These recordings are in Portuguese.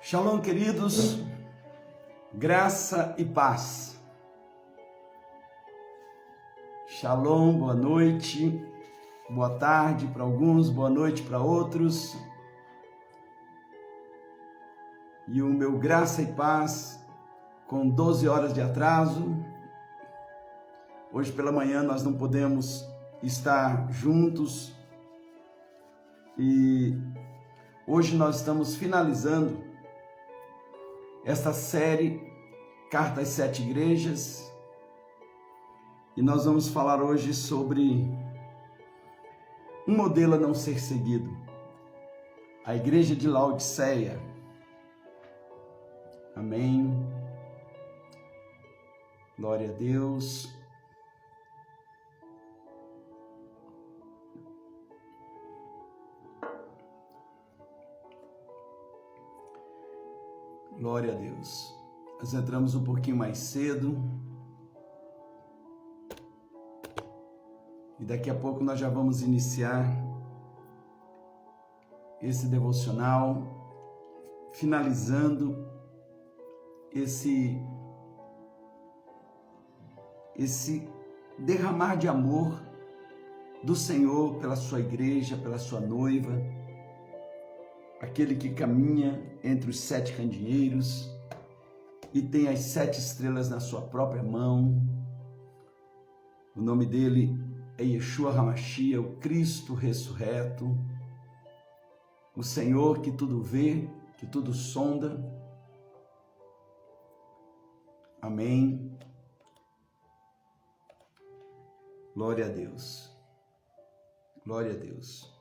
Shalom, queridos, graça e paz. Shalom, boa noite, boa tarde para alguns, boa noite para outros. E o meu graça e paz com 12 horas de atraso. Hoje pela manhã nós não podemos estar juntos e hoje nós estamos finalizando esta série Carta às 7 Igrejas e nós vamos falar hoje sobre um modelo a não ser seguido, a Igreja de Laodiceia. Amém. Glória a Deus. Glória a Deus. Nós entramos um pouquinho mais cedo. E daqui a pouco nós já vamos iniciar esse devocional, finalizando esse derramar de amor do Senhor pela sua igreja, pela sua noiva, aquele que caminha entre os 7 candeeiros e tem as 7 estrelas na sua própria mão. O nome dele é Yeshua HaMashiach, o Cristo ressurreto, o Senhor que tudo vê, que tudo sonda. Amém. Glória a Deus. Glória a Deus.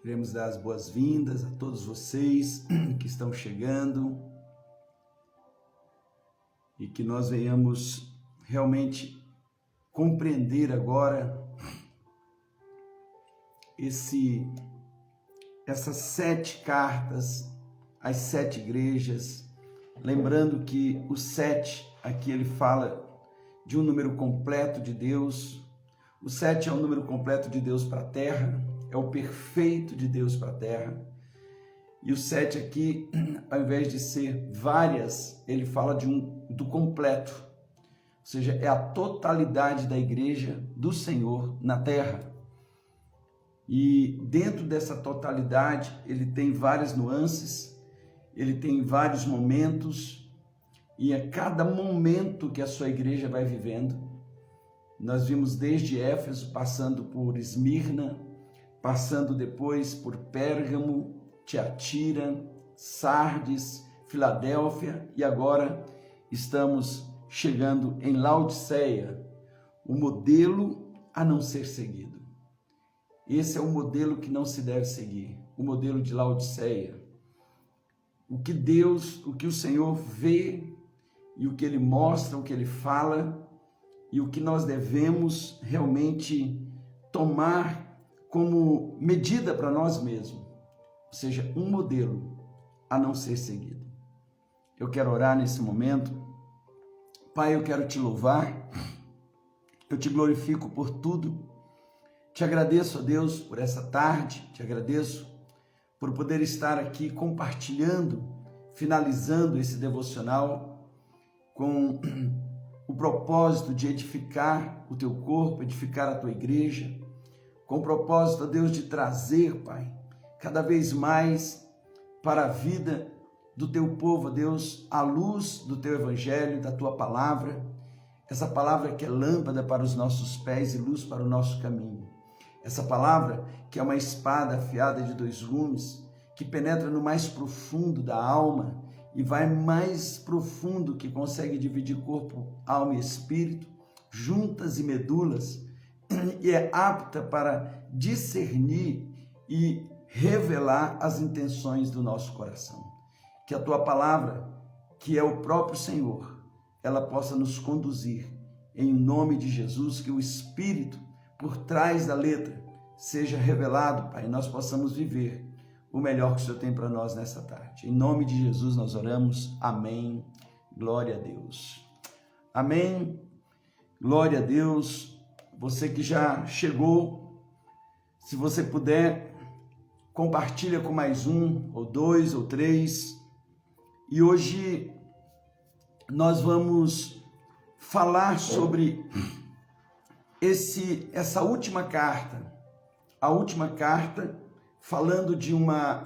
Queremos dar as boas-vindas a todos vocês que estão chegando e que nós venhamos realmente compreender agora essas 7 cartas, as 7 igrejas. Lembrando que o 7 aqui ele fala de um número completo de Deus. O 7 é o número completo de Deus para a terra. É o perfeito de Deus para a terra. E o 7 aqui, ao invés de ser várias, ele fala do completo. Ou seja, é a totalidade da igreja do Senhor na terra. E dentro dessa totalidade, ele tem várias nuances, ele tem vários momentos, e a cada momento que a sua igreja vai vivendo, nós vimos desde Éfeso, passando por Esmirna, passando depois por Pérgamo, Tiatira, Sardes, Filadélfia e agora estamos chegando em Laodiceia, o modelo a não ser seguido. Esse é o modelo que não se deve seguir, o modelo de Laodiceia. O que o Senhor vê e o que Ele mostra, o que Ele fala e o que nós devemos realmente tomar como medida para nós mesmos, ou seja, um modelo a não ser seguido. Eu quero orar nesse momento. Pai, eu quero te louvar, eu te glorifico por tudo, te agradeço, ó Deus, por essa tarde, te agradeço por poder estar aqui compartilhando, finalizando esse devocional com o propósito de edificar o teu corpo, edificar a tua igreja, com o propósito, ó Deus, de trazer, Pai, cada vez mais para a vida do teu povo, ó Deus, a luz do teu evangelho, da tua palavra, essa palavra que é lâmpada para os nossos pés e luz para o nosso caminho. Essa palavra que é uma espada afiada de 2 gumes, que penetra no mais profundo da alma e vai mais profundo, que consegue dividir corpo, alma e espírito, juntas e medulas, e é apta para discernir e revelar as intenções do nosso coração. Que a tua palavra, que é o próprio Senhor, ela possa nos conduzir em nome de Jesus, que o Espírito por trás da letra seja revelado, Pai, e nós possamos viver o melhor que o Senhor tem para nós nessa tarde. Em nome de Jesus nós oramos. Amém. Glória a Deus. Amém. Glória a Deus. Você que já chegou, se você puder compartilha com mais um, ou dois, ou três. E hoje nós vamos falar sobre essa última carta. A última carta falando de uma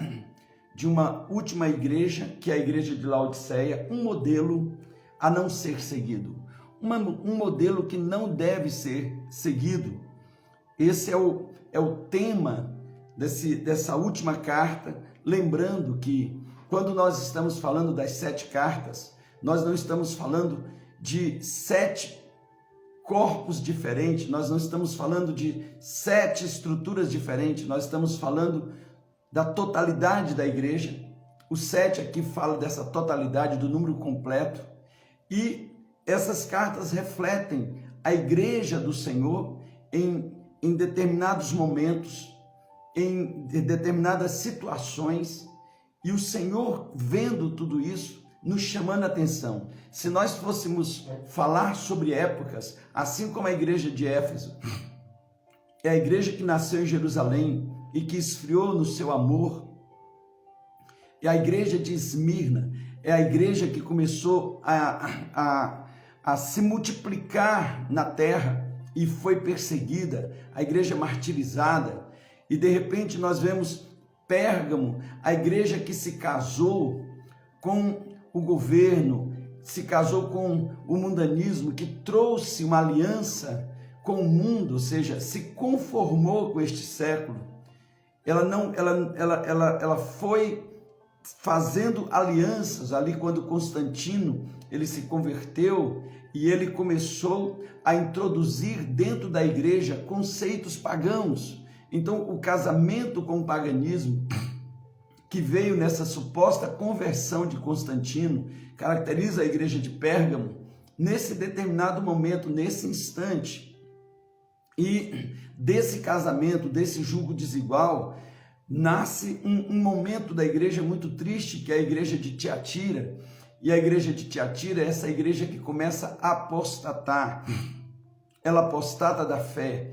última igreja, que é a igreja de Laodiceia, um modelo a não ser seguido. Um modelo que não deve ser seguido. Esse é o tema dessa última carta, lembrando que quando nós estamos falando das 7 cartas, nós não estamos falando de 7 corpos diferentes, nós não estamos falando de 7 estruturas diferentes, nós estamos falando da totalidade da igreja. O 7 aqui fala dessa totalidade, do número completo, e essas cartas refletem a igreja do Senhor em determinados momentos, em determinadas situações, e o Senhor, vendo tudo isso, nos chamando a atenção. Se nós fôssemos falar sobre épocas, assim como a igreja de Éfeso, é a igreja que nasceu em Jerusalém e que esfriou no seu amor, e a igreja de Esmirna é a igreja que começou a se multiplicar na terra e foi perseguida, a igreja martirizada. E de repente nós vemos Pérgamo, a igreja que se casou com o governo, se casou com o mundanismo, que trouxe uma aliança com o mundo, ou seja, se conformou com este século. Ela foi fazendo alianças ali quando Constantino ele se converteu e ele começou a introduzir dentro da igreja conceitos pagãos. Então, o casamento com o paganismo, que veio nessa suposta conversão de Constantino, caracteriza a igreja de Pérgamo nesse determinado momento, nesse instante. E desse casamento, desse julgo desigual, nasce um momento da igreja muito triste, que é a igreja de Tiatira. E a igreja de Tiatira é essa igreja que começa a apostatar. Ela apostata da fé.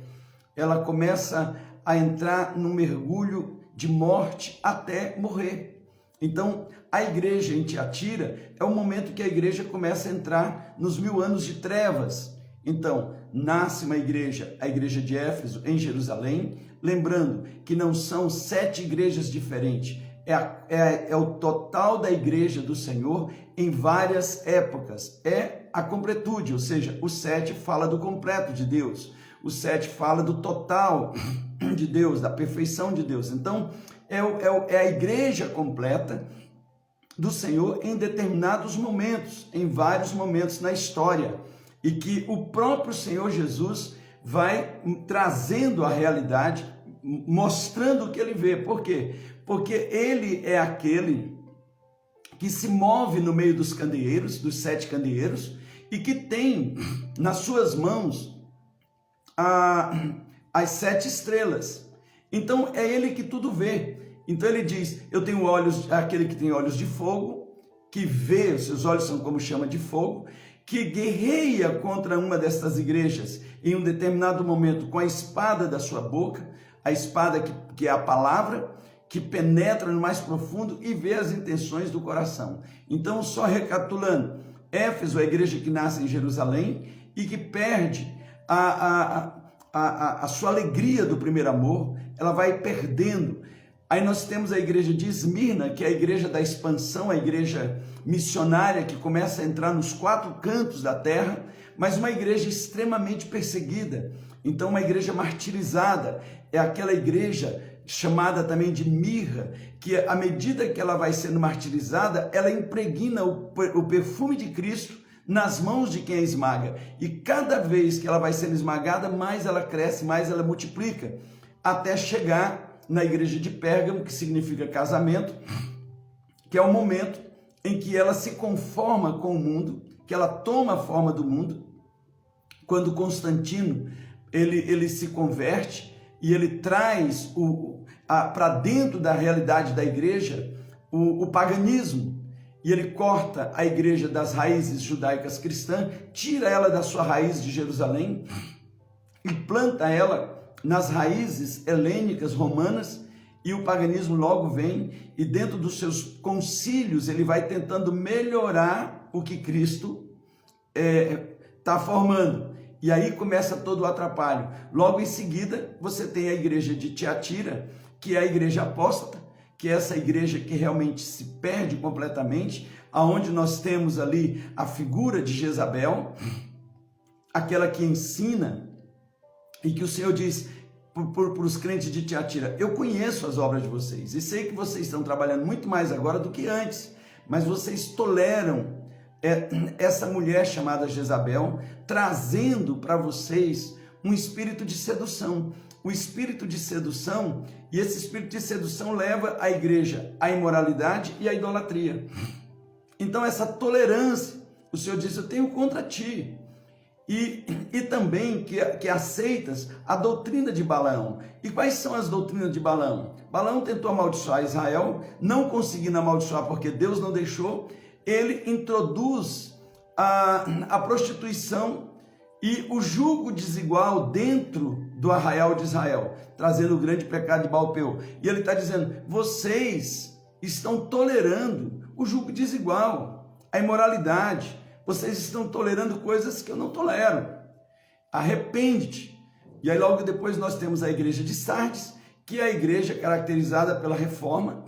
Ela começa a entrar num mergulho de morte até morrer. Então, a igreja em Tiatira é o momento que a igreja começa a entrar nos 1000 anos de trevas. Então, nasce uma igreja, a igreja de Éfeso, em Jerusalém, lembrando que não são 7 igrejas diferentes, é o total da igreja do Senhor em várias épocas, é a completude, ou seja, o 7 fala do completo de Deus, o 7 fala do total de Deus, da perfeição de Deus. Então, é a igreja completa do Senhor em determinados momentos, em vários momentos na história, e que o próprio Senhor Jesus vai trazendo a realidade, mostrando o que ele vê. Por quê? Porque ele é aquele que se move no meio dos candeeiros, dos 7 candeeiros, e que tem nas suas mãos as 7 estrelas. Então é ele que tudo vê. Então ele diz: eu tenho olhos, aquele que tem olhos de fogo, que vê, os seus olhos são como chama de fogo, que guerreia contra uma destas igrejas em um determinado momento com a espada da sua boca, a espada que é a palavra, que penetra no mais profundo e vê as intenções do coração. Então, só recapitulando, Éfeso é a igreja que nasce em Jerusalém e que perde a sua alegria do primeiro amor, ela vai perdendo. Aí nós temos a igreja de Esmirna, que é a igreja da expansão, a igreja missionária que começa a entrar nos 4 cantos da terra, mas uma igreja extremamente perseguida. Então, uma igreja martirizada, é aquela igreja chamada também de mirra, que à medida que ela vai sendo martirizada, ela impregna o perfume de Cristo nas mãos de quem a esmaga. E cada vez que ela vai sendo esmagada, mais ela cresce, mais ela multiplica, até chegar na igreja de Pérgamo, que significa casamento, que é o momento em que ela se conforma com o mundo, que ela toma a forma do mundo. Quando Constantino ele se converte e ele traz para dentro da realidade da igreja o paganismo, e ele corta a igreja das raízes judaicas cristãs, tira ela da sua raiz de Jerusalém e planta ela nas raízes helênicas romanas, e o paganismo logo vem, e dentro dos seus concílios ele vai tentando melhorar o que Cristo está formando. E aí começa todo o atrapalho. Logo em seguida, você tem a igreja de Tiatira, que é a igreja apóstata, que é essa igreja que realmente se perde completamente, aonde nós temos ali a figura de Jezabel, aquela que ensina, e que o Senhor diz para os crentes de Tiatira: eu conheço as obras de vocês, e sei que vocês estão trabalhando muito mais agora do que antes, mas vocês toleram essa mulher chamada Jezabel, trazendo para vocês um espírito de sedução. O espírito de sedução, e esse espírito de sedução leva a igreja à imoralidade e à idolatria. Então essa tolerância, o Senhor diz: eu tenho contra ti. E também que aceitas a doutrina de Balaão. E quais são as doutrinas de Balaão? Balaão tentou amaldiçoar Israel, não conseguindo amaldiçoar porque Deus não deixou. Ele introduz a prostituição e o jugo desigual dentro do arraial de Israel, trazendo o grande pecado de Baal-Peor. E ele está dizendo: vocês estão tolerando o jugo desigual, a imoralidade, vocês estão tolerando coisas que eu não tolero. Arrepende-te. E aí logo depois nós temos a igreja de Sardes, que é a igreja caracterizada pela reforma.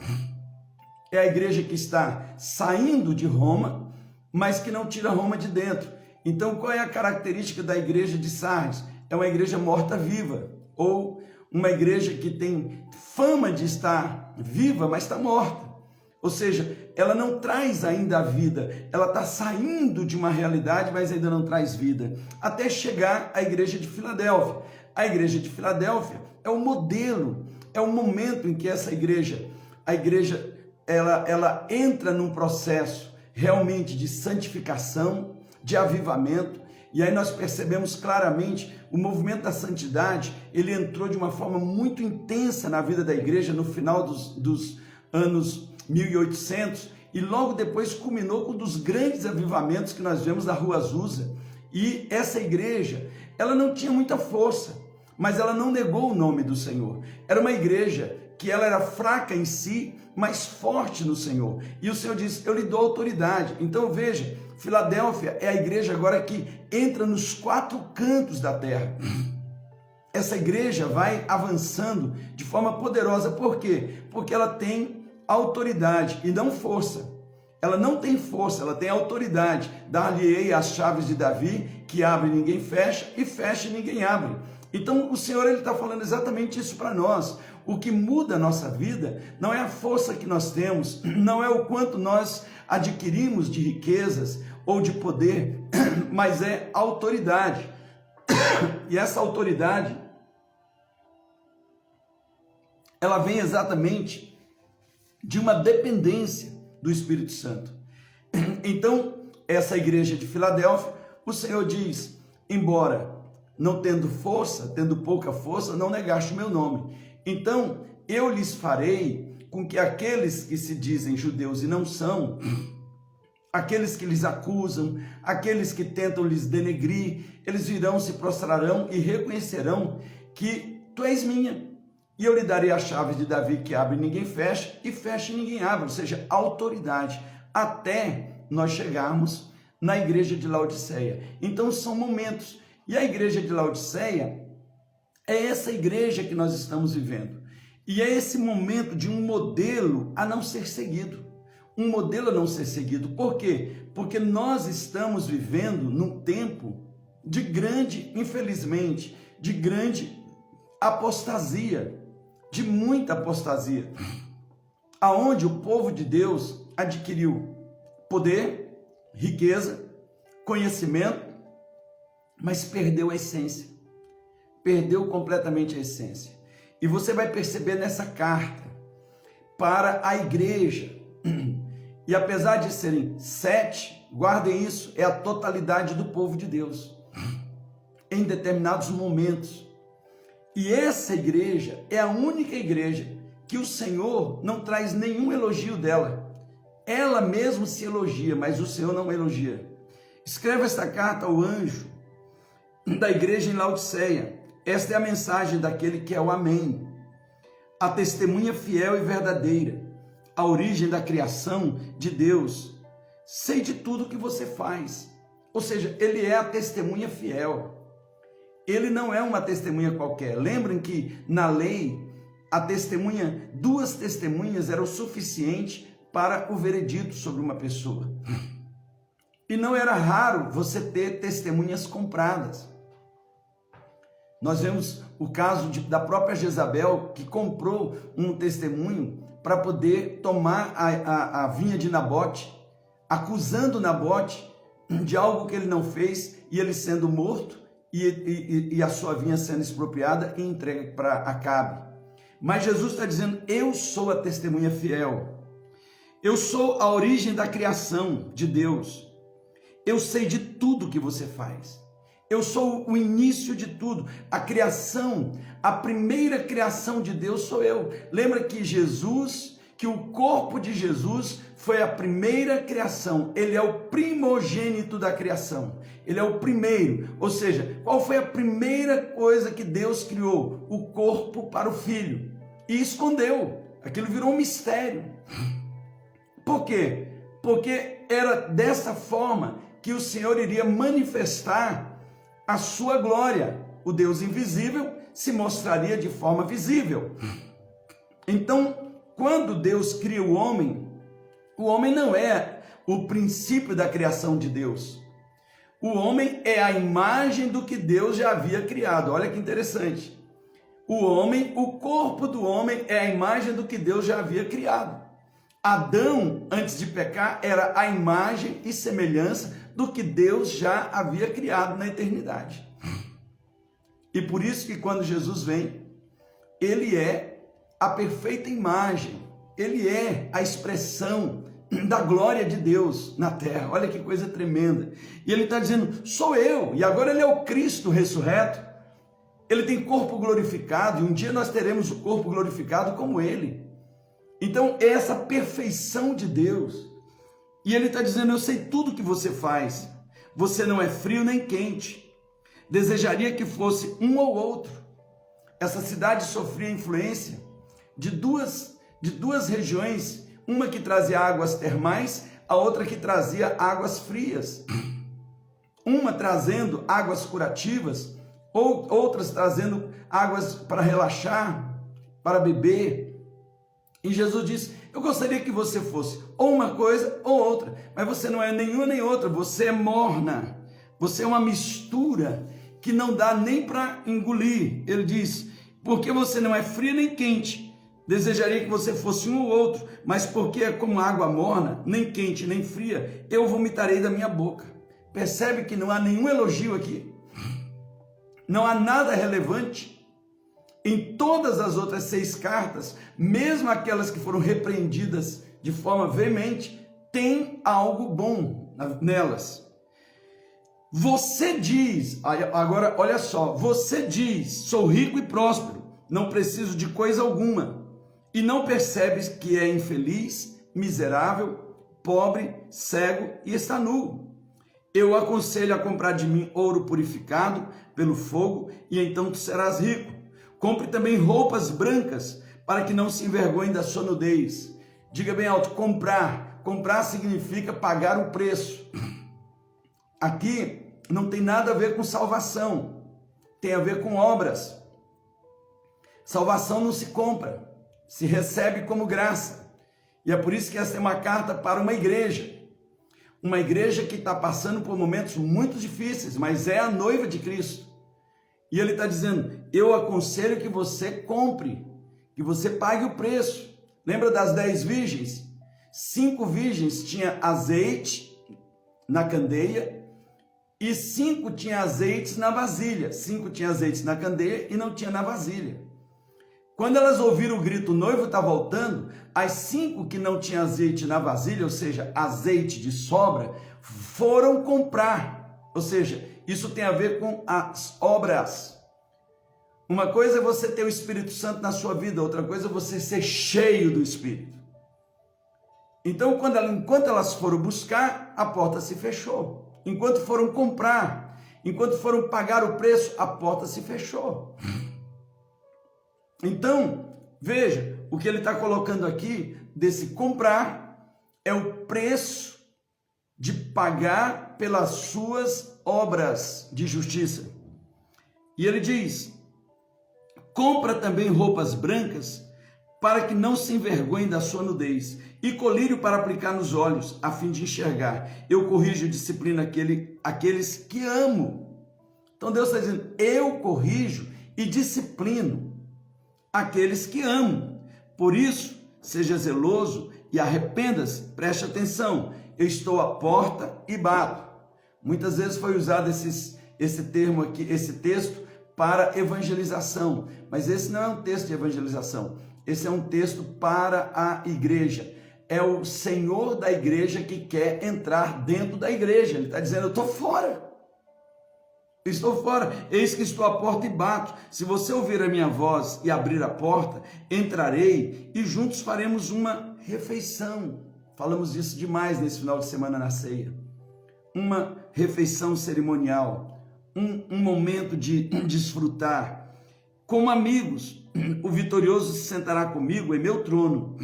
É a igreja que está saindo de Roma, mas que não tira Roma de dentro. Então, qual é a característica da igreja de Sardes? É uma igreja morta-viva, ou uma igreja que tem fama de estar viva, mas está morta. Ou seja, ela não traz ainda a vida, ela está saindo de uma realidade, mas ainda não traz vida. Até chegar à igreja de Filadélfia. A igreja de Filadélfia é o modelo, é o momento em que essa igreja, ela entra num processo realmente de santificação, de avivamento, e aí nós percebemos claramente o movimento da santidade. Ele entrou de uma forma muito intensa na vida da igreja no final dos anos 1800, e logo depois culminou com um dos grandes avivamentos que nós vemos na Rua Azusa. E essa igreja, ela não tinha muita força, mas ela não negou o nome do Senhor. Era uma igreja que ela era fraca em si, mas forte no Senhor. E o Senhor diz: eu lhe dou autoridade. Então veja, Filadélfia é a igreja agora que entra nos 4 cantos da terra. Essa igreja vai avançando de forma poderosa. Por quê? Porque ela tem autoridade e não força. Ela não tem força, ela tem autoridade. Dar-lhe-ei as chaves de Davi, que abre e ninguém fecha, e fecha e ninguém abre. Então o Senhor está falando exatamente isso para nós. O que muda a nossa vida não é a força que nós temos, não é o quanto nós adquirimos de riquezas ou de poder, mas é a autoridade. E essa autoridade, ela vem exatamente de uma dependência do Espírito Santo. Então, essa igreja de Filadélfia, o Senhor diz: embora não tendo força, tendo pouca força, não negaste o meu nome. Então, eu lhes farei com que aqueles que se dizem judeus e não são, aqueles que lhes acusam, aqueles que tentam lhes denegrir, eles virão, se prostrarão e reconhecerão que tu és minha. E eu lhe darei as chaves de Davi, que abre e ninguém fecha, e fecha e ninguém abre. Ou seja, autoridade, até nós chegarmos na igreja de Laodiceia. Então são momentos. E a igreja de Laodiceia é essa igreja que nós estamos vivendo. E é esse momento de um modelo a não ser seguido. Um modelo a não ser seguido. Por quê? Porque nós estamos vivendo num tempo de grande, infelizmente, de grande apostasia, de muita apostasia, aonde o povo de Deus adquiriu poder, riqueza, conhecimento, mas perdeu a essência, perdeu completamente a essência. E você vai perceber nessa carta para a igreja, e apesar de serem 7, guardem isso, é a totalidade do povo de Deus, em determinados momentos. E essa igreja é a única igreja que o Senhor não traz nenhum elogio dela. Ela mesma se elogia, mas o Senhor não elogia. Escreva esta carta ao anjo da igreja em Laodiceia. Esta é a mensagem daquele que é o Amém, a testemunha fiel e verdadeira, a origem da criação de Deus. Sei de tudo que você faz. Ou seja, ele é a testemunha fiel. Ele não é uma testemunha qualquer. Lembrem que na lei, a testemunha, 2 testemunhas era o suficiente para o veredito sobre uma pessoa. E não era raro você ter testemunhas compradas. Nós vemos o caso da própria Jezabel, que comprou um testemunho para poder tomar a vinha de Nabote, acusando Nabote de algo que ele não fez, e ele sendo morto, e a sua vinha sendo expropriada e entregue para Acabe. Mas Jesus está dizendo, eu sou a testemunha fiel. Eu sou a origem da criação de Deus. Eu sei de tudo que você faz. Eu sou o início de tudo. A criação, a primeira criação de Deus sou eu. Lembra que o corpo de Jesus foi a primeira criação. Ele é o primogênito da criação. Ele é o primeiro. Ou seja, qual foi a primeira coisa que Deus criou? O corpo para o Filho. E escondeu. Aquilo virou um mistério. Por quê? Porque era dessa forma que o Senhor iria manifestar a sua glória. O Deus invisível se mostraria de forma visível. Então, quando Deus cria o homem não é o princípio da criação de Deus. O homem é a imagem do que Deus já havia criado. Olha que interessante. O corpo do homem é a imagem do que Deus já havia criado. Adão, antes de pecar, era a imagem e semelhança do que Deus já havia criado na eternidade. E por isso que quando Jesus vem, ele é a perfeita imagem, ele é a expressão da glória de Deus na terra. Olha que coisa tremenda. E ele está dizendo, sou eu, e agora ele é o Cristo ressurreto. Ele tem corpo glorificado, e um dia nós teremos o corpo glorificado como ele. Então, é essa perfeição de Deus. E ele está dizendo, eu sei tudo que você faz. Você não é frio nem quente. Desejaria que fosse um ou outro. Essa cidade sofria influência de duas regiões, uma que trazia águas termais, a outra que trazia águas frias. Uma trazendo águas curativas, outras trazendo águas para relaxar, para beber. E Jesus disse, eu gostaria que você fosse ou uma coisa ou outra, mas você não é nenhuma nem outra, você é morna, você é uma mistura que não dá nem para engolir. Ele diz, porque você não é frio nem quente, desejaria que você fosse um ou outro, mas porque é como água morna, nem quente nem fria, eu vomitarei da minha boca. Percebe que não há nenhum elogio aqui? Não há nada relevante. Em todas as outras 6 cartas, mesmo aquelas que foram repreendidas de forma veemente, tem algo bom nelas. Você diz, agora olha só, você diz, sou rico e próspero, não preciso de coisa alguma, e não percebes que é infeliz, miserável, pobre, cego e está nu. Eu aconselho a comprar de mim ouro purificado pelo fogo, e então tu serás rico. Compre também roupas brancas, para que não se envergonhe da sua nudez. Diga bem alto, comprar. Comprar significa pagar o preço. Aqui não tem nada a ver com salvação, tem a ver com obras. Salvação não se compra, se recebe como graça. E é por isso que essa é uma carta para uma igreja que está passando por momentos muito difíceis, mas é a noiva de Cristo. E ele está dizendo, eu aconselho que você compre, que você pague o preço. Lembra das 10 virgens? 5 virgens tinham azeite na candeia e 5 tinham azeites na vasilha. 5 tinham azeites na candeia e não tinha na vasilha. Quando elas ouviram o grito, o noivo está voltando, as 5 que não tinham azeite na vasilha, ou seja, azeite de sobra, foram comprar. Ou seja, isso tem a ver com as obras. Uma coisa é você ter o Espírito Santo na sua vida, outra coisa é você ser cheio do Espírito. Então, enquanto elas foram buscar, a porta se fechou. Enquanto foram comprar, enquanto foram pagar o preço, a porta se fechou. Então, Veja, o que ele está colocando aqui, desse comprar, é o preço de pagar pelas suas obras de justiça. E ele diz, compra também roupas brancas, para que não se envergonhem da sua nudez, e colírio para aplicar nos olhos, a fim de enxergar. Eu corrijo e disciplino aqueles que amo. Então Deus está dizendo, eu corrijo e disciplino aqueles que amo. Por isso, seja zeloso e arrependa-se. Preste atenção, eu estou à porta e bato. Muitas vezes foi usado esse termo aqui, esse texto, para evangelização, mas esse não é um texto de evangelização, esse é um texto para a igreja. É o Senhor da igreja que quer entrar dentro da igreja. Ele está dizendo, eu estou fora. Estou fora, eis que estou à porta e bato. Se você ouvir a minha voz e abrir a porta, entrarei e juntos faremos uma refeição. Falamos disso demais nesse final de semana na ceia. Uma refeição cerimonial, um momento de desfrutar. Como amigos, o vitorioso se sentará comigo em meu trono.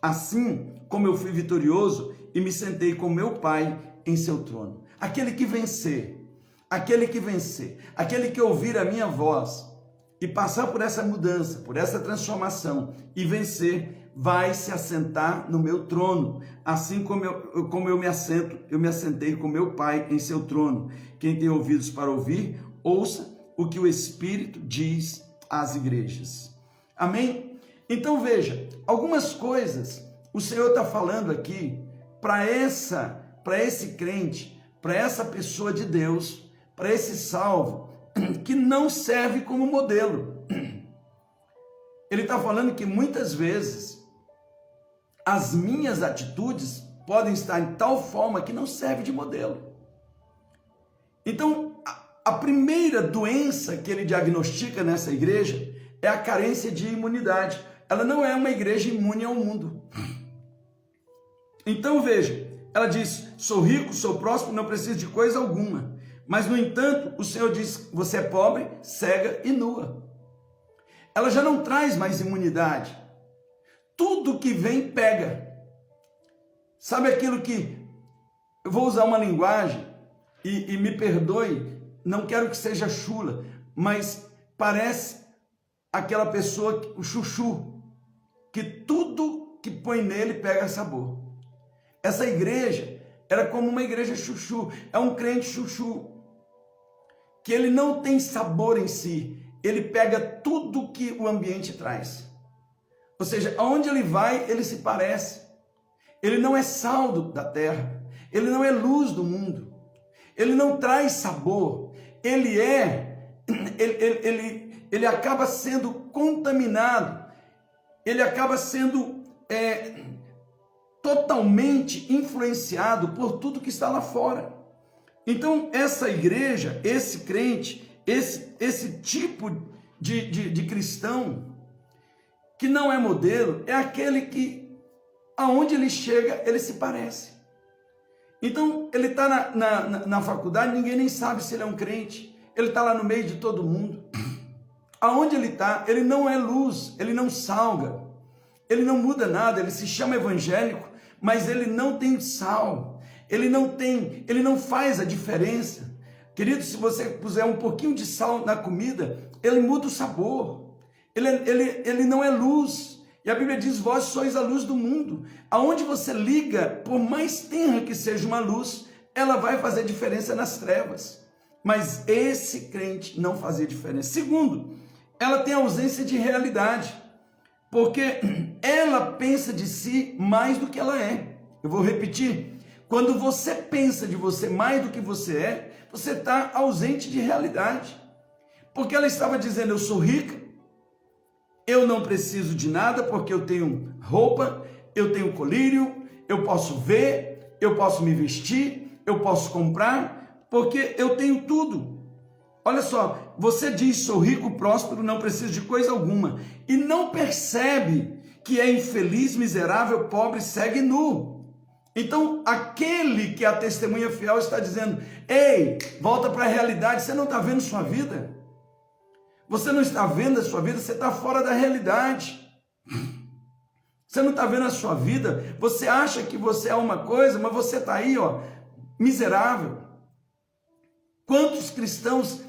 Assim como eu fui vitorioso e me sentei com meu Pai em seu trono. Aquele que vencer, aquele que ouvir a minha voz e passar por essa mudança, por essa transformação e vencer, vai se assentar no meu trono, assim como eu me assentei com meu Pai em seu trono. Quem tem ouvidos para ouvir, ouça o que o Espírito diz às igrejas. Amém? Então veja, algumas coisas o Senhor está falando aqui para esse crente, para essa pessoa de Deus, para esse salvo, que não serve como modelo. Ele está falando que muitas vezes as minhas atitudes podem estar em tal forma que não serve de modelo. Então, a primeira doença que ele diagnostica nessa igreja é a carência de imunidade. Ela não é uma igreja imune ao mundo. Então veja, ela diz, sou rico, sou próspero, não preciso de coisa alguma. Mas no entanto, o Senhor diz, você é pobre, cega e nua. Ela já não traz mais imunidade. Tudo que vem pega. Sabe aquilo que, eu vou usar uma linguagem, e me perdoe, não quero que seja chula, mas parece aquela pessoa, o chuchu, que tudo que põe nele pega sabor. Essa igreja era como uma igreja chuchu, é um crente chuchu, que ele não tem sabor em si, ele pega tudo que o ambiente traz. Ou seja, aonde ele vai, ele se parece. Ele não é sal da terra, ele não é luz do mundo, ele não traz sabor, ele acaba sendo contaminado, ele acaba sendo totalmente influenciado por tudo que está lá fora. Então, essa igreja, esse crente, esse tipo de cristão, que não é modelo, é aquele que, aonde ele chega, ele se parece. Então, ele está na faculdade, ninguém nem sabe se ele é um crente, ele está lá no meio de todo mundo. Aonde ele está, ele não é luz, ele não salga, ele não muda nada, ele se chama evangélico, mas ele não tem sal, ele não faz a diferença. Querido, se você puser um pouquinho de sal na comida, ele muda o sabor, ele não é luz. E a Bíblia diz, vós sois a luz do mundo. Aonde você liga, por mais tenra que seja uma luz, ela vai fazer diferença nas trevas. Mas esse crente não fazia diferença. Segundo, ela tem ausência de realidade, porque ela pensa de si mais do que ela é. Eu vou repetir. Quando você pensa de você mais do que você é, você está ausente de realidade. Porque ela estava dizendo, eu sou rica, eu não preciso de nada, porque eu tenho roupa, eu tenho colírio, eu posso ver, eu posso me vestir, eu posso comprar, porque eu tenho tudo. Olha só, você diz, sou rico, próspero, não preciso de coisa alguma, e não percebe que é infeliz, miserável, pobre, cego e nu. Então, aquele que é a testemunha fiel está dizendo, ei, volta para a realidade, você não está vendo sua vida? Você não está vendo a sua vida, você está fora da realidade. Você não está vendo a sua vida, você acha que você é uma coisa, mas você está aí, ó, miserável. Quantos cristãos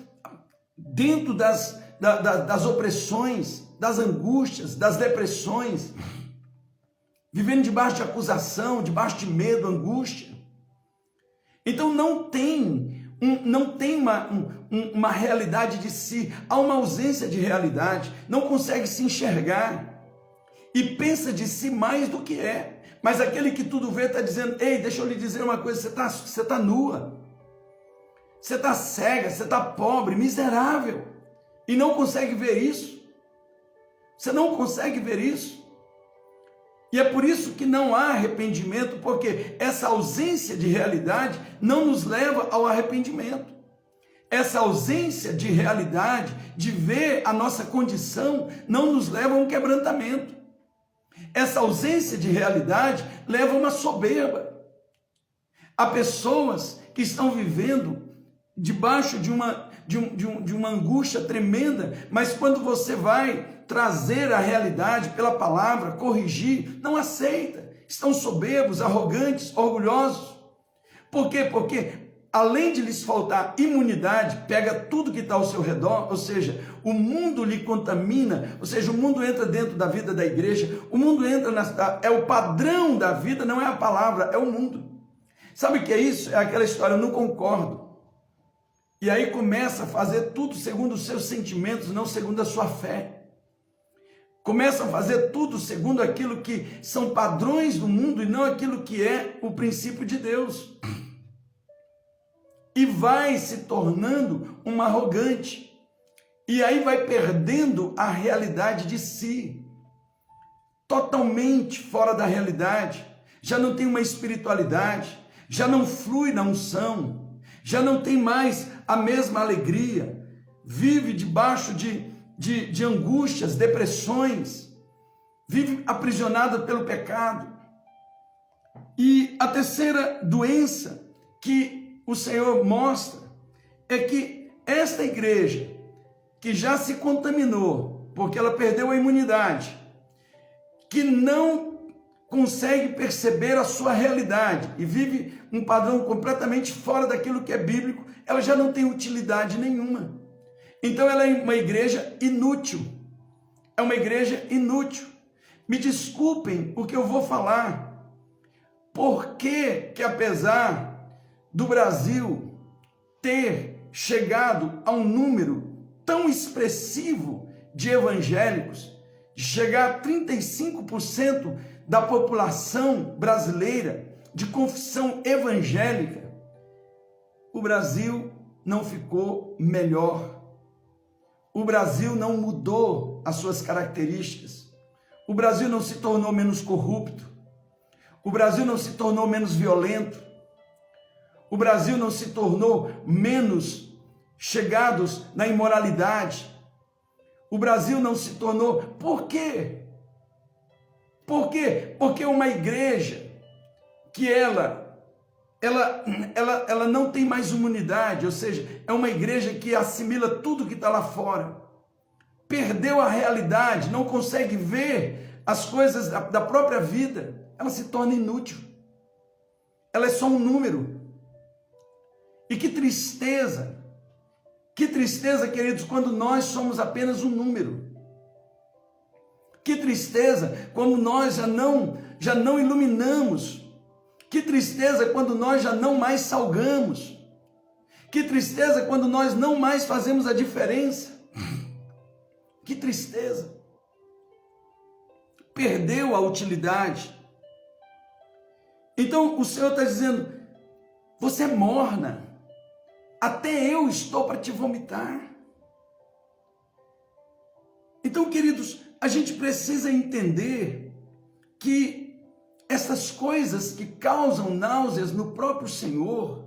dentro das opressões, das angústias, das depressões, vivendo debaixo de acusação, debaixo de medo, angústia. Então não tem uma realidade de si, há uma ausência de realidade, não consegue se enxergar e pensa de si mais do que é. Mas aquele que tudo vê está dizendo: ei, deixa eu lhe dizer uma coisa, você está nua, você está cega, você está pobre, miserável, e não consegue ver isso. Você não consegue ver isso. E é por isso que não há arrependimento, porque essa ausência de realidade não nos leva ao arrependimento. Essa ausência de realidade, de ver a nossa condição, não nos leva a um quebrantamento. Essa ausência de realidade leva a uma soberba. Há pessoas que estão vivendo debaixo de uma angústia tremenda, mas quando você vai trazer a realidade pela palavra, corrigir, não aceita. Estão soberbos, arrogantes, orgulhosos. Por quê? Porque além de lhes faltar imunidade, pega tudo que está ao seu redor, ou seja, o mundo lhe contamina, ou seja, o mundo entra dentro da vida da igreja, o mundo entra, é o padrão da vida, não é a palavra, é o mundo. Sabe o que é isso? É aquela história: eu não concordo. E aí começa a fazer tudo segundo os seus sentimentos, não segundo a sua fé. Começa a fazer tudo segundo aquilo que são padrões do mundo e não aquilo que é o princípio de Deus. E vai se tornando um arrogante. E aí vai perdendo a realidade de si. Totalmente fora da realidade. Já não tem uma espiritualidade. Já não flui na unção. Já não tem mais a mesma alegria. Vive debaixo de angústias, depressões, vive aprisionada pelo pecado. E a terceira doença que o Senhor mostra é que esta igreja, que já se contaminou, porque ela perdeu a imunidade, que não consegue perceber a sua realidade e vive um padrão completamente fora daquilo que é bíblico, ela já não tem utilidade nenhuma. Então ela é uma igreja inútil. É uma igreja inútil. Me desculpem o que eu vou falar. Por que apesar do Brasil ter chegado a um número tão expressivo de evangélicos, de chegar a 35% da população brasileira de confissão evangélica, o Brasil não ficou melhor. O Brasil não mudou as suas características. O Brasil não se tornou menos corrupto. O Brasil não se tornou menos violento. O Brasil não se tornou menos chegados na imoralidade. O Brasil não se tornou... Por quê? Por quê? Porque uma igreja que ela não tem mais imunidade, ou seja, é uma igreja que assimila tudo que está lá fora, perdeu a realidade, não consegue ver as coisas da própria vida, ela se torna inútil, ela é só um número. E que tristeza, queridos, quando nós somos apenas um número. Que tristeza quando nós já não iluminamos. Que tristeza quando nós já não mais salgamos. Que tristeza quando nós não mais fazemos a diferença. Que tristeza. Perdeu a utilidade. Então o Senhor está dizendo: você é morna. Até eu estou para te vomitar. Então, queridos, a gente precisa entender que essas coisas que causam náuseas no próprio Senhor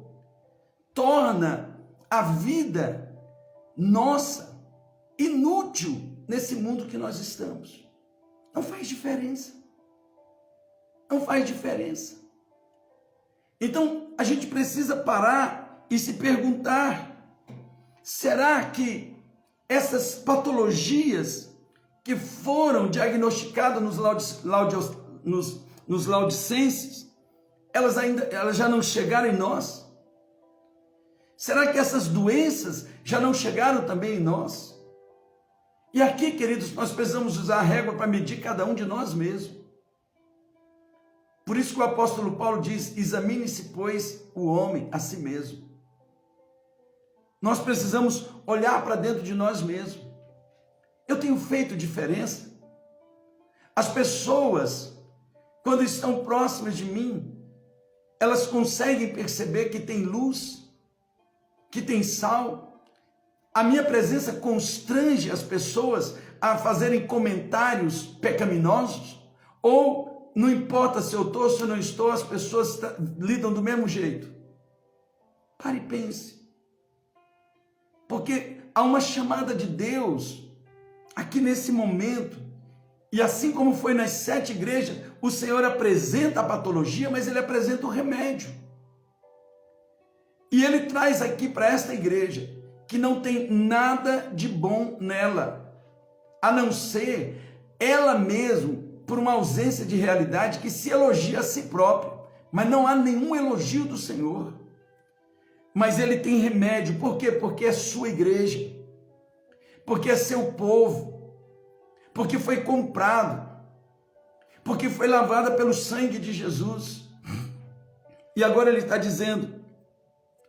torna a vida nossa inútil nesse mundo que nós estamos. Não faz diferença. Não faz diferença. Então, a gente precisa parar e se perguntar: será que essas patologias que foram diagnosticadas nos Laodicenses, elas já não chegaram em nós? Será que essas doenças já não chegaram também em nós? E aqui, queridos, nós precisamos usar a régua para medir cada um de nós mesmos. Por isso que o apóstolo Paulo diz: examine-se, pois, o homem a si mesmo. Nós precisamos olhar para dentro de nós mesmos. Eu tenho feito diferença? As pessoas, quando estão próximas de mim, elas conseguem perceber que tem luz, que tem sal. A minha presença constrange as pessoas a fazerem comentários pecaminosos? Ou não importa se eu estou ou se eu não estou, as pessoas lidam do mesmo jeito? Pare e pense. Porque há uma chamada de Deus aqui nesse momento. E assim como foi nas 7 igrejas, o Senhor apresenta a patologia, mas Ele apresenta o remédio. E Ele traz aqui para esta igreja que não tem nada de bom nela, a não ser ela mesma, por uma ausência de realidade, que se elogia a si própria, mas não há nenhum elogio do Senhor. Mas Ele tem remédio. Por quê? Porque é sua igreja, porque é seu povo, porque foi comprado, porque foi lavada pelo sangue de Jesus. E agora Ele está dizendo: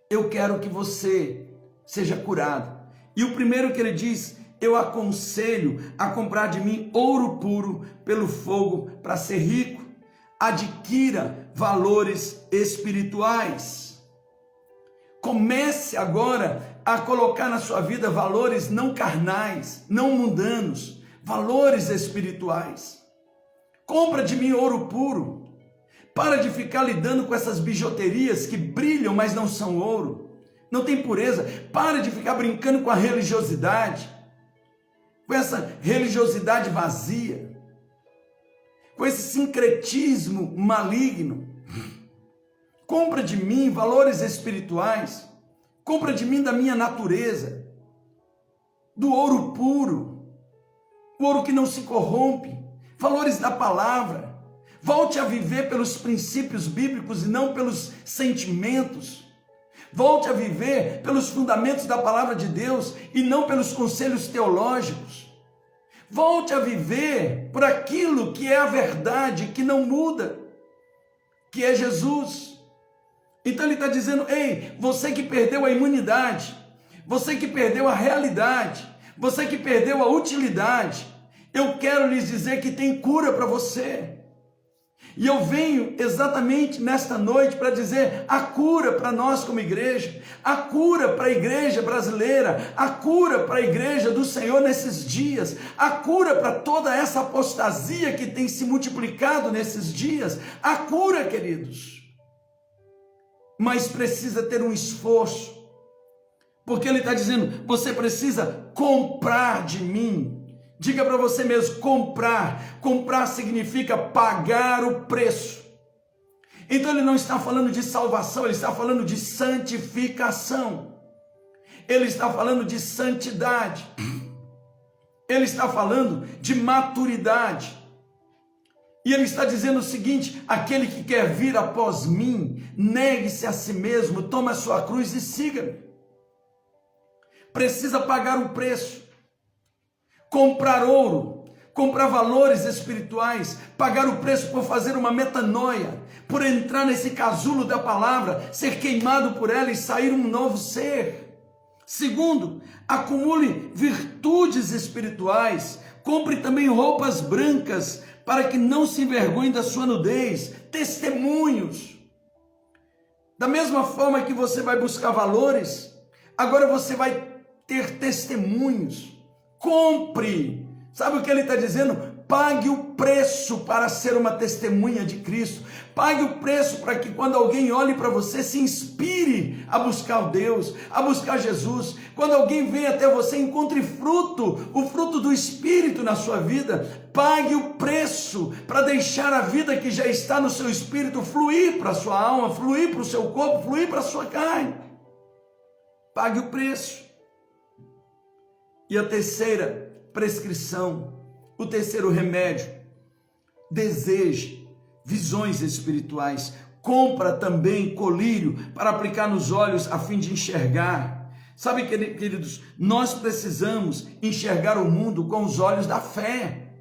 eu quero que você seja curado. E o primeiro que Ele diz: eu aconselho a comprar de mim ouro puro pelo fogo para ser rico. Adquira valores espirituais. Comece agora a colocar na sua vida valores não carnais, não mundanos, valores espirituais. Compra de mim ouro puro. Para de ficar lidando com essas bijuterias que brilham, mas não são ouro. Não tem pureza. Para de ficar brincando com a religiosidade, com essa religiosidade vazia, com esse sincretismo maligno. Compra de mim valores espirituais. Compra de mim da minha natureza, do ouro puro, o ouro que não se corrompe, valores da palavra. Volte a viver pelos princípios bíblicos e não pelos sentimentos. Volte a viver pelos fundamentos da palavra de Deus e não pelos conselhos teológicos. Volte a viver por aquilo que é a verdade, que não muda, que é Jesus. Então Ele está dizendo: ei, você que perdeu a imunidade, você que perdeu a realidade, você que perdeu a utilidade, eu quero lhes dizer que tem cura para você. E eu venho exatamente nesta noite para dizer a cura para nós como igreja, a cura para a igreja brasileira, a cura para a igreja do Senhor nesses dias, a cura para toda essa apostasia que tem se multiplicado nesses dias, a cura, queridos. Mas precisa ter um esforço, porque Ele está dizendo: você precisa comprar de mim. Diga para você mesmo: comprar. Comprar significa pagar o preço. Então Ele não está falando de salvação, Ele está falando de santificação. Ele está falando de santidade. Ele está falando de maturidade. E Ele está dizendo o seguinte: aquele que quer vir após mim, negue-se a si mesmo, tome a sua cruz e siga-me. Precisa pagar um preço. Comprar ouro, comprar valores espirituais, pagar o preço por fazer uma metanoia, por entrar nesse casulo da palavra, ser queimado por ela e sair um novo ser. Segundo, acumule virtudes espirituais, compre também roupas brancas, para que não se envergonhe da sua nudez, testemunhos. Da mesma forma que você vai buscar valores, agora você vai ter testemunhos. Compre. Sabe o que Ele está dizendo? Pague o preço para ser uma testemunha de Cristo. Pague o preço para que quando alguém olhe para você, se inspire a buscar o Deus, a buscar Jesus. Quando alguém vem até você, encontre fruto, o fruto do Espírito na sua vida. Pague o preço para deixar a vida que já está no seu espírito fluir para a sua alma, fluir para o seu corpo, fluir para a sua carne. Pague o preço. E a terceira prescrição, o terceiro remédio, deseje visões espirituais. Compra também colírio para aplicar nos olhos a fim de enxergar. Sabe, queridos, nós precisamos enxergar o mundo com os olhos da fé.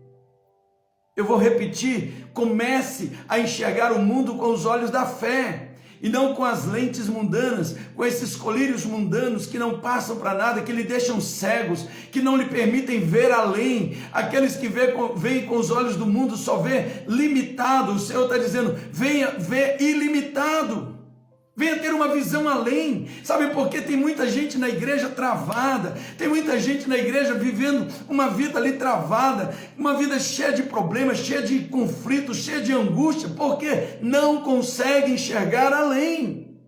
Eu vou repetir, comece a enxergar o mundo com os olhos da fé. E não com as lentes mundanas, com esses colírios mundanos que não passam para nada, que lhe deixam cegos, que não lhe permitem ver além. Aqueles que veem com os olhos do mundo só vê limitado. O Senhor está dizendo, venha ver ilimitado. Venha ter uma visão além. Sabe por quê? Tem muita gente na igreja travada, tem muita gente na igreja vivendo uma vida ali travada, uma vida cheia de problemas, cheia de conflitos, cheia de angústia, porque não consegue enxergar além.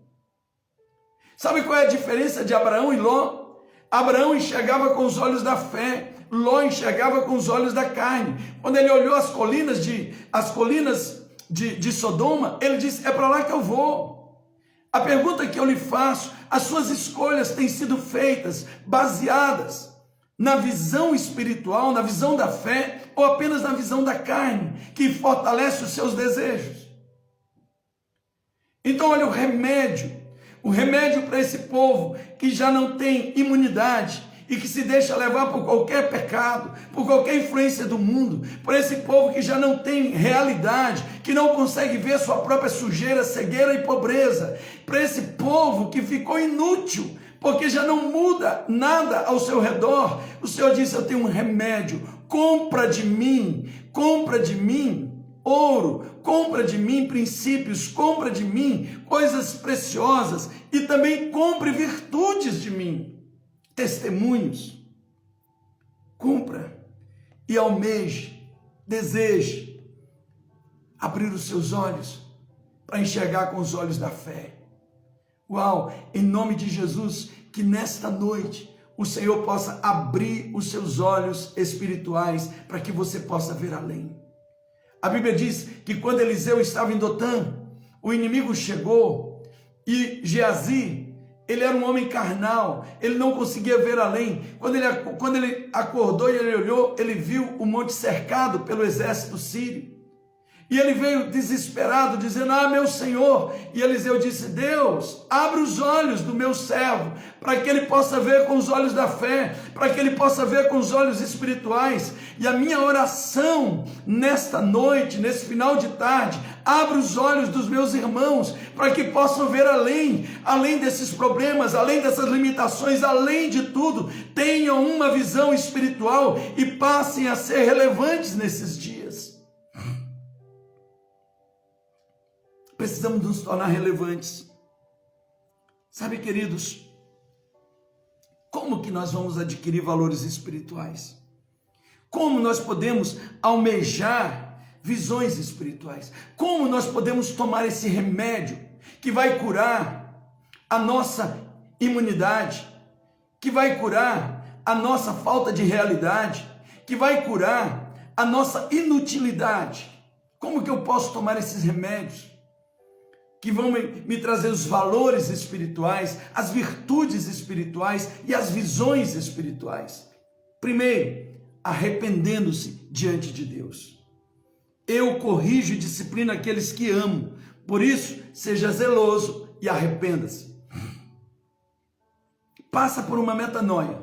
Sabe qual é a diferença de Abraão e Ló? Abraão enxergava com os olhos da fé, Ló enxergava com os olhos da carne. Quando ele olhou as colinas de Sodoma, ele disse, é para lá que eu vou. A pergunta que eu lhe faço, as suas escolhas têm sido feitas baseadas na visão espiritual, na visão da fé, ou apenas na visão da carne, que fortalece os seus desejos? Então olha o remédio para esse povo que já não tem imunidade, e que se deixa levar por qualquer pecado, por qualquer influência do mundo, por esse povo que já não tem realidade, que não consegue ver sua própria sujeira, cegueira e pobreza, para esse povo que ficou inútil, porque já não muda nada ao seu redor. O Senhor disse, eu tenho um remédio, compra de mim ouro, compra de mim princípios, compra de mim coisas preciosas, e também compre virtudes de mim. Testemunhos. Cumpra e almeje, deseje abrir os seus olhos para enxergar com os olhos da fé. Uau, em nome de Jesus, que nesta noite o Senhor possa abrir os seus olhos espirituais para que você possa ver além. A Bíblia diz que quando Eliseu estava em Dotã, o inimigo chegou e Geazi, ele era um homem carnal, ele não conseguia ver além. Quando ele acordou e ele olhou, ele viu o monte cercado pelo exército sírio. E ele veio desesperado, dizendo, meu Senhor. E Eliseu disse, Deus, abre os olhos do meu servo, para que ele possa ver com os olhos da fé, para que ele possa ver com os olhos espirituais. E a minha oração nesta noite, nesse final de tarde, abre os olhos dos meus irmãos, para que possam ver além desses problemas, além dessas limitações, além de tudo, tenham uma visão espiritual e passem a ser relevantes nesses dias. Precisamos nos tornar relevantes. Sabe, queridos, como que nós vamos adquirir valores espirituais? Como nós podemos almejar visões espirituais? Como nós podemos tomar esse remédio que vai curar a nossa imunidade, que vai curar a nossa falta de realidade, que vai curar a nossa inutilidade? Como que eu posso tomar esses remédios que vão me trazer os valores espirituais, as virtudes espirituais e as visões espirituais? Primeiro, arrependendo-se diante de Deus. Eu corrijo e disciplino aqueles que amo, por isso, seja zeloso e arrependa-se. Passa por uma metanoia,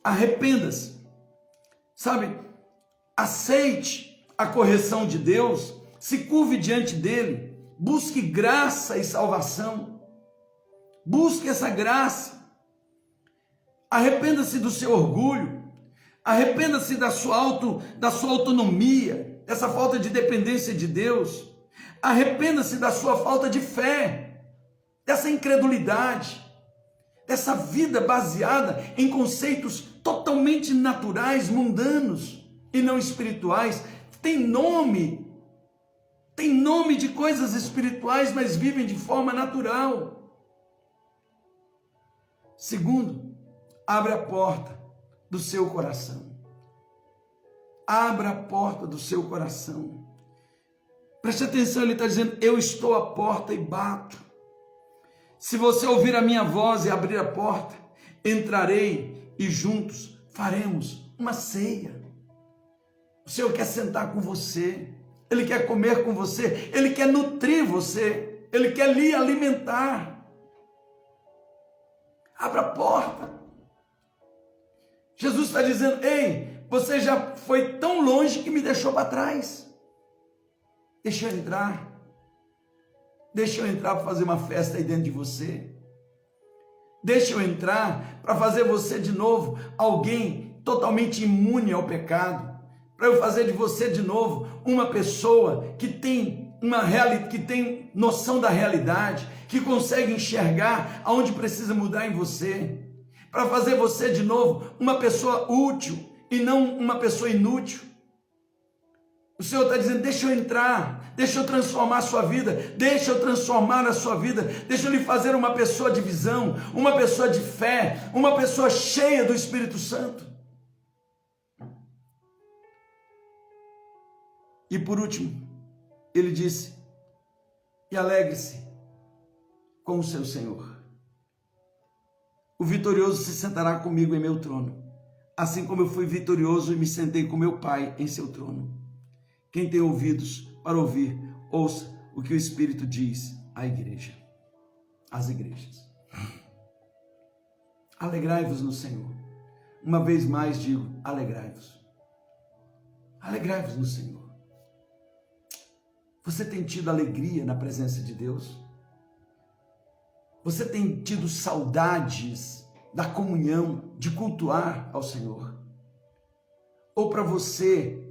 arrependa-se, sabe? Aceite a correção de Deus, se curve diante dele, busque graça e salvação, busque essa graça, arrependa-se do seu orgulho, arrependa-se da sua autonomia, dessa falta de dependência de Deus, arrependa-se da sua falta de fé, dessa incredulidade, dessa vida baseada em conceitos totalmente naturais, mundanos e não espirituais. Tem nome de coisas espirituais, mas vivem de forma natural. Segundo, abre a porta do seu coração. Abra a porta do seu coração. Preste atenção, ele está dizendo, eu estou à porta e bato. Se você ouvir a minha voz e abrir a porta, entrarei e juntos faremos uma ceia. O Senhor quer sentar com você, Ele quer comer com você, Ele quer nutrir você, Ele quer lhe alimentar. Abra a porta. Jesus está dizendo: ei, você já foi tão longe que me deixou para trás. Deixa eu entrar. Deixa eu entrar para fazer uma festa aí dentro de você. Deixa eu entrar para fazer você de novo alguém totalmente imune ao pecado. Para eu fazer de você de novo uma pessoa que tem que tem noção da realidade, que consegue enxergar aonde precisa mudar em você. Para fazer você de novo uma pessoa útil e não uma pessoa inútil. O Senhor está dizendo: deixa eu entrar, deixa eu transformar a sua vida, deixa eu transformar a sua vida, deixa eu lhe fazer uma pessoa de visão, uma pessoa de fé, uma pessoa cheia do Espírito Santo. E por último, ele disse: e alegre-se com o seu Senhor. O vitorioso se sentará comigo em meu trono, assim como eu fui vitorioso e me sentei com meu Pai em seu trono. Quem tem ouvidos para ouvir, ouça o que o Espírito diz à igreja, às igrejas. Alegrai-vos no Senhor. Uma vez mais digo: alegrai-vos. Alegrai-vos no Senhor. Você tem tido alegria na presença de Deus? Você tem tido saudades da comunhão, de cultuar ao Senhor? Ou para você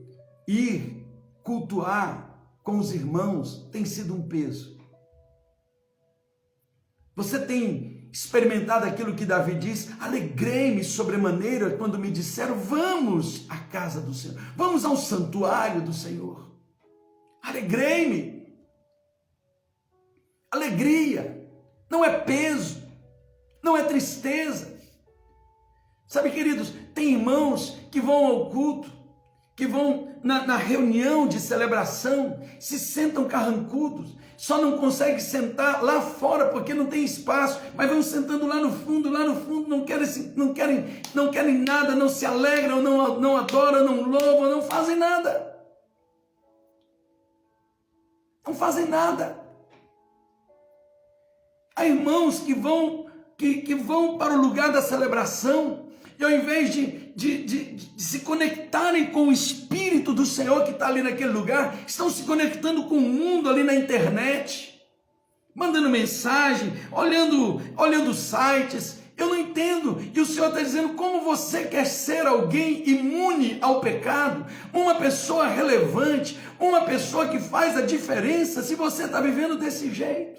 ir cultuar com os irmãos tem sido um peso? Você tem experimentado aquilo que Davi diz: alegrei-me sobremaneira quando me disseram: vamos à casa do Senhor, vamos ao santuário do Senhor. Alegrei-me. Alegria não é peso, não é tristeza. Sabe, queridos, tem irmãos que vão ao culto, que vão na reunião de celebração, se sentam carrancudos, só não conseguem sentar lá fora porque não tem espaço, mas vão sentando lá no fundo, não querem nada, não se alegram, não adoram, não louvam, não fazem nada. Não fazem nada. Há irmãos que vão para o lugar da celebração e ao invés de se conectarem com o Espírito do Senhor que está ali naquele lugar, estão se conectando com o mundo ali na internet, mandando mensagem, olhando sites. Eu não entendo. E o Senhor está dizendo: como você quer ser alguém imune ao pecado, uma pessoa relevante, uma pessoa que faz a diferença, se você está vivendo desse jeito?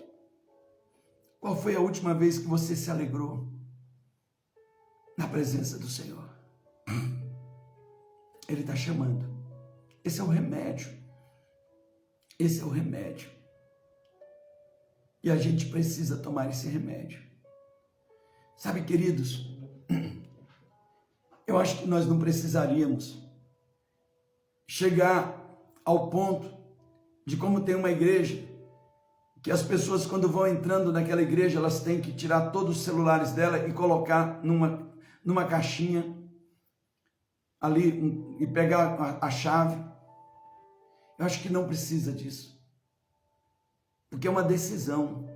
Qual foi a última vez que você se alegrou na presença do Senhor? Ele está chamando. Esse é o remédio. Esse é o remédio. E a gente precisa tomar esse remédio. Sabe, queridos, eu acho que nós não precisaríamos chegar ao ponto de como tem uma igreja, que as pessoas, quando vão entrando naquela igreja, elas têm que tirar todos os celulares dela e colocar numa caixinha ali e pegar a chave. Eu acho que não precisa disso, porque é uma decisão.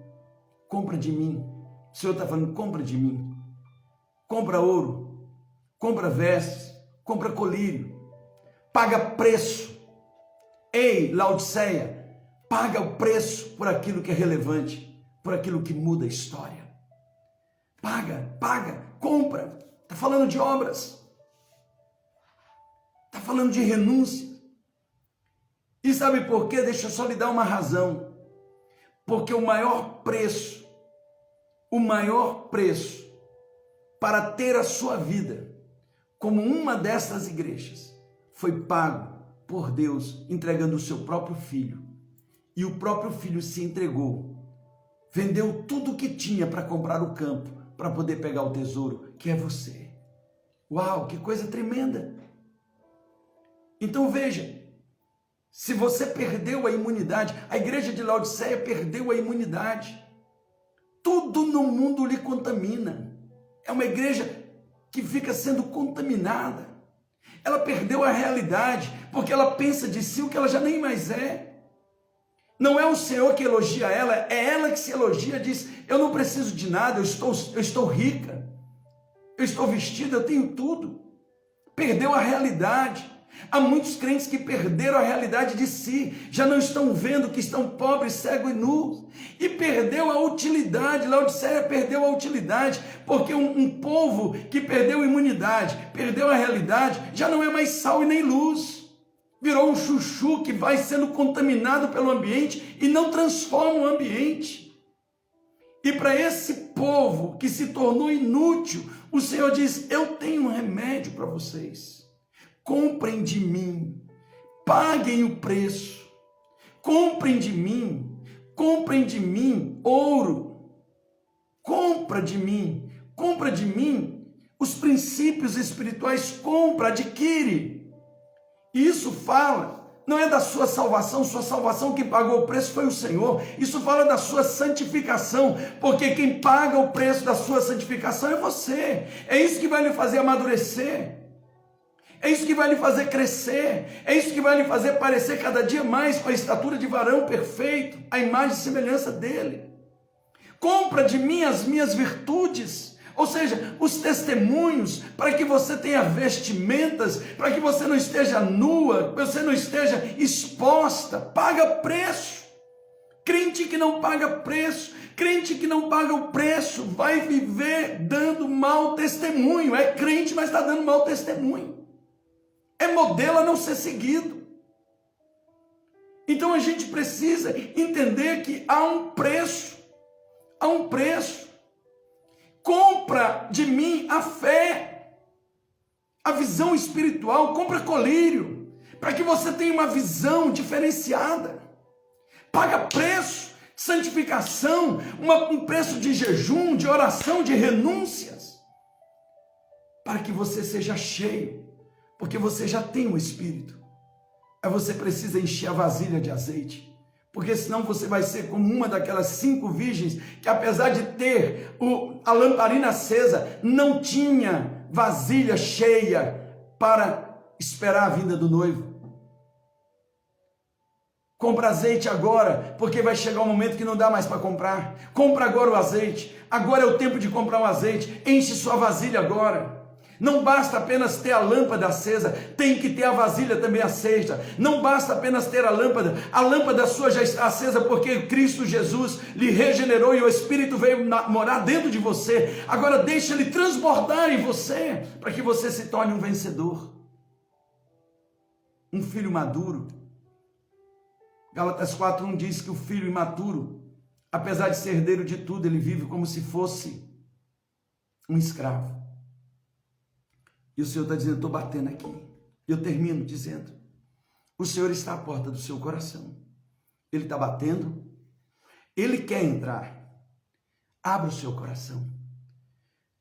Compra de mim. O Senhor está falando: compra de mim. Compra ouro, compra vestes, compra colírio, paga preço. Ei, Laodiceia, paga o preço por aquilo que é relevante, por aquilo que muda a história. Paga, compra. Está falando de obras, está falando de renúncia. E sabe por quê? Deixa eu só lhe dar uma razão. Porque o maior preço para ter a sua vida como uma dessas igrejas foi pago por Deus, entregando o seu próprio filho. E o próprio filho se entregou, vendeu tudo o que tinha para comprar o campo, para poder pegar o tesouro, que é você. Uau, que coisa tremenda! Então veja, se você perdeu a imunidade, a igreja de Laodiceia perdeu a imunidade. Tudo no mundo lhe contamina. É uma igreja que fica sendo contaminada. Ela perdeu a realidade, porque ela pensa de si o que ela já nem mais é. Não é o Senhor que elogia ela, é ela que se elogia, diz: eu não preciso de nada, eu estou rica, eu estou vestida, eu tenho tudo. Perdeu a realidade. Há muitos crentes que perderam a realidade de si, já não estão vendo que estão pobres, cegos e nus, e perdeu a utilidade. Laodiceia perdeu a utilidade, porque um povo que perdeu a imunidade, perdeu a realidade, já não é mais sal e nem luz, virou um chuchu que vai sendo contaminado pelo ambiente e não transforma o ambiente. E para esse povo que se tornou inútil, o Senhor diz: eu tenho um remédio para vocês. Comprem de mim, paguem o preço, comprem de mim ouro, compra de mim os princípios espirituais, compra, adquire. Isso fala, não é da sua salvação quem pagou o preço foi o Senhor, isso fala da sua santificação, porque quem paga o preço da sua santificação é você, é isso que vai lhe fazer amadurecer. É isso que vai lhe fazer crescer, é isso que vai lhe fazer parecer cada dia mais com a estatura de varão perfeito, a imagem e semelhança dele. Compra de mim as minhas virtudes, ou seja, os testemunhos, para que você tenha vestimentas, para que você não esteja nua, você não esteja exposta. Paga preço. Crente que não paga preço, crente que não paga o preço, vai viver dando mau testemunho. É crente, mas está dando mau testemunho. É modelo a não ser seguido. Então a gente precisa entender que há um preço. Há um preço. Compra de mim a fé, a visão espiritual, compra colírio, para que você tenha uma visão diferenciada. Paga preço, santificação, um preço de jejum, de oração, de renúncias, para que você seja cheio. Porque você já tem o Espírito. Aí você precisa encher a vasilha de azeite. Porque senão você vai ser como uma daquelas 5 virgens que, apesar de ter a lamparina acesa, não tinha vasilha cheia para esperar a vinda do noivo. Compra azeite agora, porque vai chegar um momento que não dá mais para comprar. Compra agora o azeite. Agora é o tempo de comprar um azeite. Enche sua vasilha agora. Não basta apenas ter a lâmpada acesa, tem que ter a vasilha também acesa. Não basta apenas ter a lâmpada sua já está acesa, porque Cristo Jesus lhe regenerou e o Espírito veio morar dentro de você. Agora deixa ele transbordar em você, para que você se torne um vencedor. Um filho maduro. Gálatas 4:1 diz que o filho imaturo, apesar de ser herdeiro de tudo, ele vive como se fosse um escravo. E o Senhor está dizendo: eu estou batendo aqui. Eu termino dizendo: o Senhor está à porta do seu coração. Ele está batendo. Ele quer entrar. Abra o seu coração.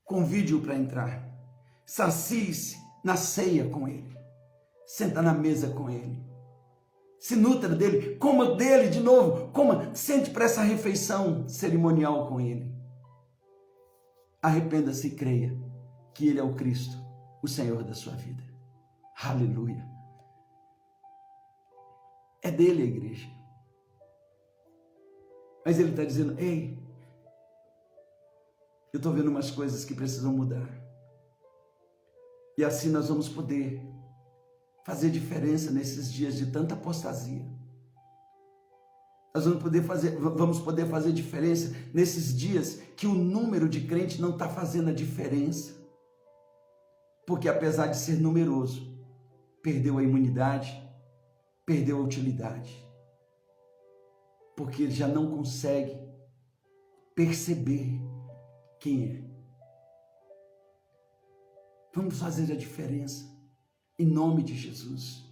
Convide-o para entrar. Sacie-se na ceia com ele. Senta na mesa com ele. Se nutra dele. Coma dele de novo. Coma. Sente para essa refeição cerimonial com ele. Arrependa-se e creia que ele é o Cristo, o Senhor da sua vida. Aleluia. É dele a igreja. Mas ele está dizendo: ei, eu estou vendo umas coisas que precisam mudar. E assim nós vamos poder fazer diferença nesses dias de tanta apostasia. Nós vamos poder fazer diferença nesses dias que o número de crentes não está fazendo a diferença. Porque apesar de ser numeroso, perdeu a imunidade, perdeu a utilidade. Porque ele já não consegue perceber quem é. Vamos fazer a diferença em nome de Jesus.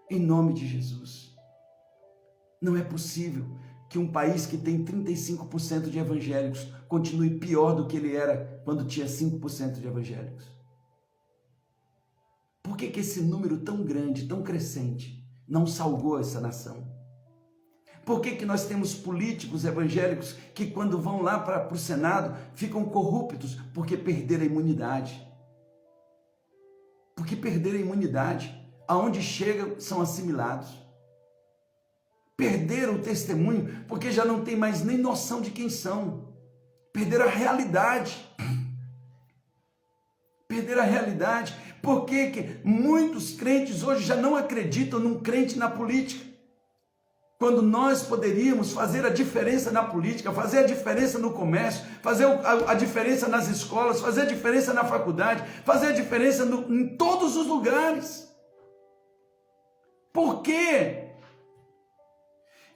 Em nome de Jesus. Não é possível que um país que tem 35% de evangélicos continue pior do que ele era quando tinha 5% de evangélicos. Por que esse número tão grande, tão crescente, não salvou essa nação? Por que nós temos políticos evangélicos que quando vão lá para o Senado ficam corruptos porque perderam a imunidade? porque perderam a imunidade. Aonde chegam, são assimilados. Perderam o testemunho, porque já não tem mais nem noção de quem são. Perderam a realidade. Perderam a realidade. Por que muitos crentes hoje já não acreditam num crente na política? Quando nós poderíamos fazer a diferença na política, fazer a diferença no comércio, fazer a diferença nas escolas, fazer a diferença na faculdade, fazer a diferença em todos os lugares. Por quê?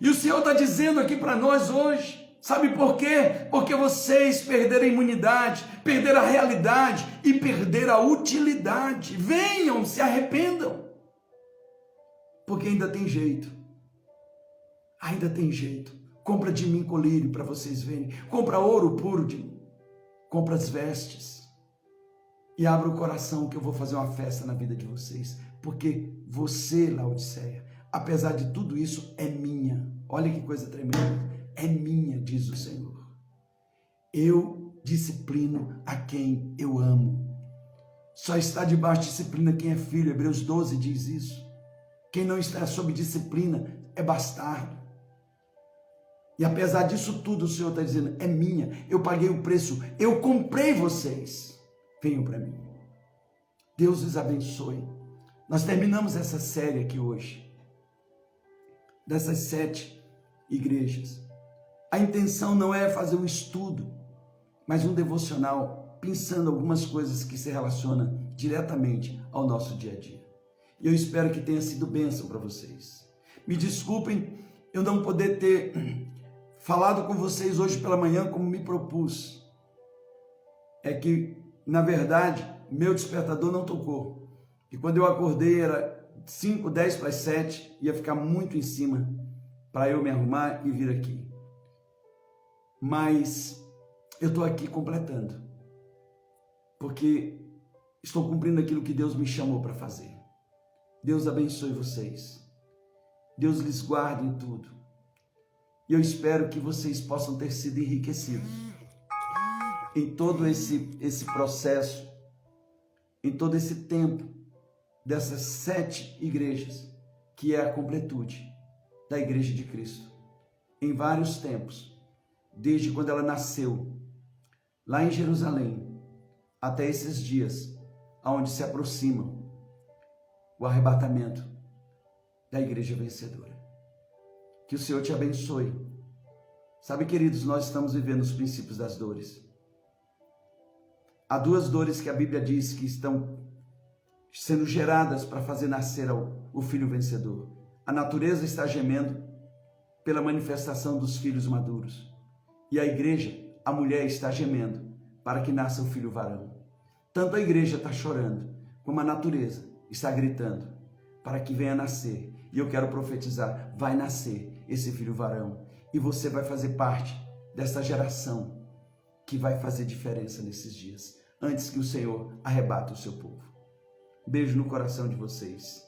E o Senhor está dizendo aqui para nós hoje, sabe por quê? Porque vocês perderam a imunidade, perderam a realidade e perderam a utilidade. Venham, se arrependam, porque ainda tem jeito. Ainda tem jeito. Compra de mim colírio para vocês verem. Compra ouro puro de mim. Compra as vestes. E abra o coração que eu vou fazer uma festa na vida de vocês. Porque você, Laodiceia, apesar de tudo isso, é minha. Olha que coisa tremenda. É minha, diz o Senhor. Eu disciplino a quem eu amo. Só está debaixo de disciplina quem é filho. Hebreus 12 diz isso. Quem não está sob disciplina é bastardo. E apesar disso tudo, o Senhor está dizendo, é minha, eu paguei o preço, eu comprei vocês, venham para mim. Deus os abençoe. Nós terminamos essa série aqui hoje, dessas 7 igrejas. A intenção não é fazer um estudo, mas um devocional, pensando algumas coisas que se relacionam diretamente ao nosso dia a dia. E eu espero que tenha sido bênção para vocês. Me desculpem eu não poder ter falado com vocês hoje pela manhã como me propus. É que, na verdade, meu despertador não tocou. E quando eu acordei era 5, 10 para as 7, ia ficar muito em cima para eu me arrumar e vir aqui. Mas eu estou aqui completando, porque estou cumprindo aquilo que Deus me chamou para fazer. Deus abençoe vocês. Deus lhes guarde em tudo. E eu espero que vocês possam ter sido enriquecidos em todo esse processo, em todo esse tempo dessas 7 igrejas, que é a completude da Igreja de Cristo. Em vários tempos, desde quando ela nasceu, lá em Jerusalém, até esses dias, onde se aproximam o arrebatamento da Igreja vencedora. Que o Senhor te abençoe. Sabe, queridos, nós estamos vivendo os princípios das dores. Há 2 dores que a Bíblia diz que estão sendo geradas para fazer nascer o filho vencedor. A natureza está gemendo pela manifestação dos filhos maduros. E a igreja, a mulher, está gemendo para que nasça o filho varão. Tanto a igreja está chorando, como a natureza está gritando para que venha nascer. E eu quero profetizar, vai nascer esse filho varão. E você vai fazer parte dessa geração que vai fazer diferença nesses dias, antes que o Senhor arrebate o seu povo. Beijo no coração de vocês.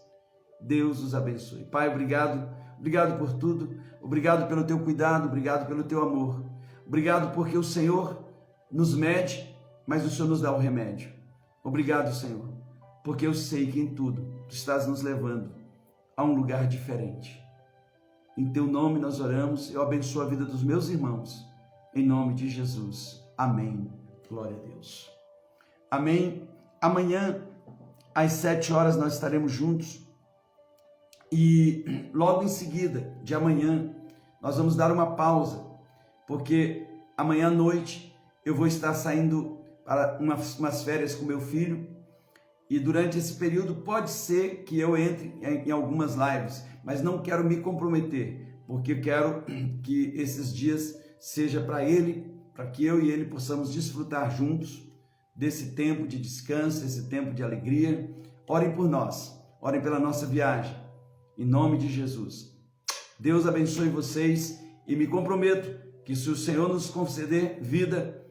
Deus os abençoe. Pai, obrigado. Obrigado por tudo. Obrigado pelo teu cuidado. Obrigado pelo teu amor. Obrigado porque o Senhor nos mede, mas o Senhor nos dá o remédio. Obrigado, Senhor, porque eu sei que em tudo tu estás nos levando a um lugar diferente. Em teu nome nós oramos. Eu abençoo a vida dos meus irmãos. Em nome de Jesus. Amém. Glória a Deus. Amém. Amanhã, às 7 horas, nós estaremos juntos. E logo em seguida, de amanhã, nós vamos dar uma pausa, porque amanhã à noite eu vou estar saindo para umas férias com meu filho. E durante esse período pode ser que eu entre em algumas lives, mas não quero me comprometer, porque eu quero que esses dias seja para ele, para que eu e ele possamos desfrutar juntos desse tempo de descanso, esse tempo de alegria. Orem por nós, orem pela nossa viagem, em nome de Jesus. Deus abençoe vocês e me comprometo que se o Senhor nos conceder vida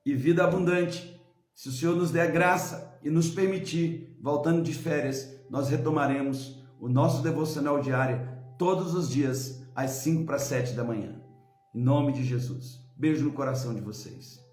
e vida abundante, se o Senhor nos der graça e nos permitir, voltando de férias, nós retomaremos o nosso devocional diário todos os dias, às 5 para 7 da manhã. Em nome de Jesus. Beijo no coração de vocês.